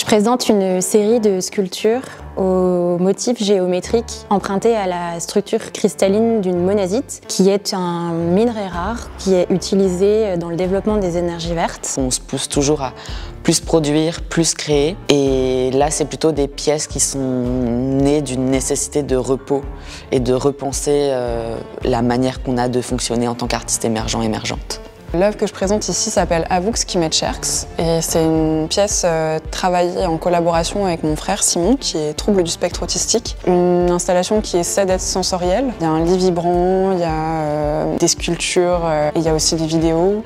Je présente une série de sculptures aux motifs géométriques empruntés à la structure cristalline d'une monazite, qui est un minerai rare qui est utilisé dans le développement des énergies vertes. On se pousse toujours à plus produire, plus créer, et là c'est plutôt des pièces qui sont nées d'une nécessité de repos et de repenser la manière qu'on a de fonctionner en tant qu'artiste émergent, émergente. L'œuvre que je présente ici s'appelle Avux Skimetcherks et c'est une pièce travaillée en collaboration avec mon frère Simon qui est trouble du spectre autistique. Une installation qui essaie d'être sensorielle. Il y a un lit vibrant, il y a des sculptures et il y a aussi des vidéos.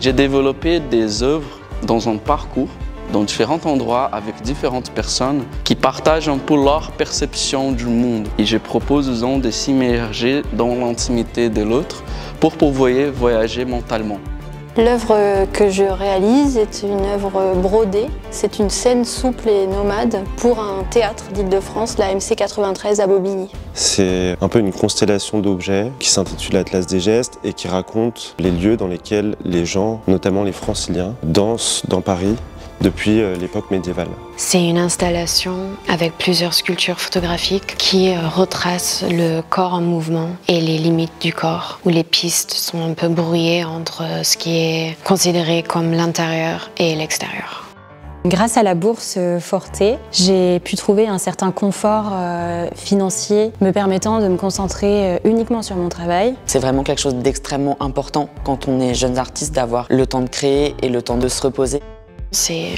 J'ai développé des œuvres dans un parcours dans différents endroits avec différentes personnes qui partagent un peu leur perception du monde. Et je propose aux gens de s'immerger dans l'intimité de l'autre pour pouvoir voyager mentalement. L'œuvre que je réalise est une œuvre brodée. C'est une scène souple et nomade pour un théâtre d'Île-de-France, la MC 93 à Bobigny. C'est un peu une constellation d'objets qui s'intitule Atlas des gestes et qui raconte les lieux dans lesquels les gens, notamment les franciliens, dansent dans Paris depuis l'époque médiévale. C'est une installation avec plusieurs sculptures photographiques qui retracent le corps en mouvement et les limites du corps, où les pistes sont un peu brouillées entre ce qui est considéré comme l'intérieur et l'extérieur. Grâce à la bourse Forte, j'ai pu trouver un certain confort financier me permettant de me concentrer uniquement sur mon travail. C'est vraiment quelque chose d'extrêmement important quand on est jeune artiste d'avoir le temps de créer et le temps de se reposer. C'est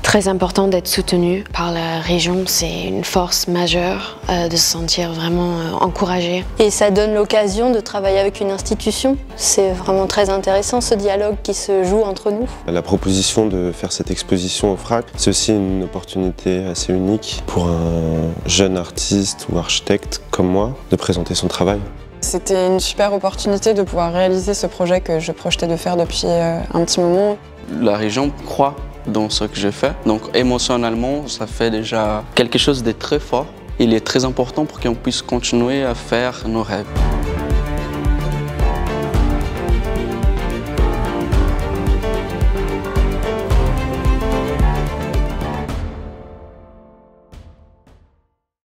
très important d'être soutenu par la région, c'est une force majeure de se sentir vraiment encouragé. Et ça donne l'occasion de travailler avec une institution. C'est vraiment très intéressant ce dialogue qui se joue entre nous. La proposition de faire cette exposition au FRAC, c'est aussi une opportunité assez unique pour un jeune artiste ou architecte comme moi de présenter son travail. C'était une super opportunité de pouvoir réaliser ce projet que je projetais de faire depuis un petit moment. La région croit dans ce que je fais, donc émotionnellement, ça fait déjà quelque chose de très fort. Il est très important pour qu'on puisse continuer à faire nos rêves.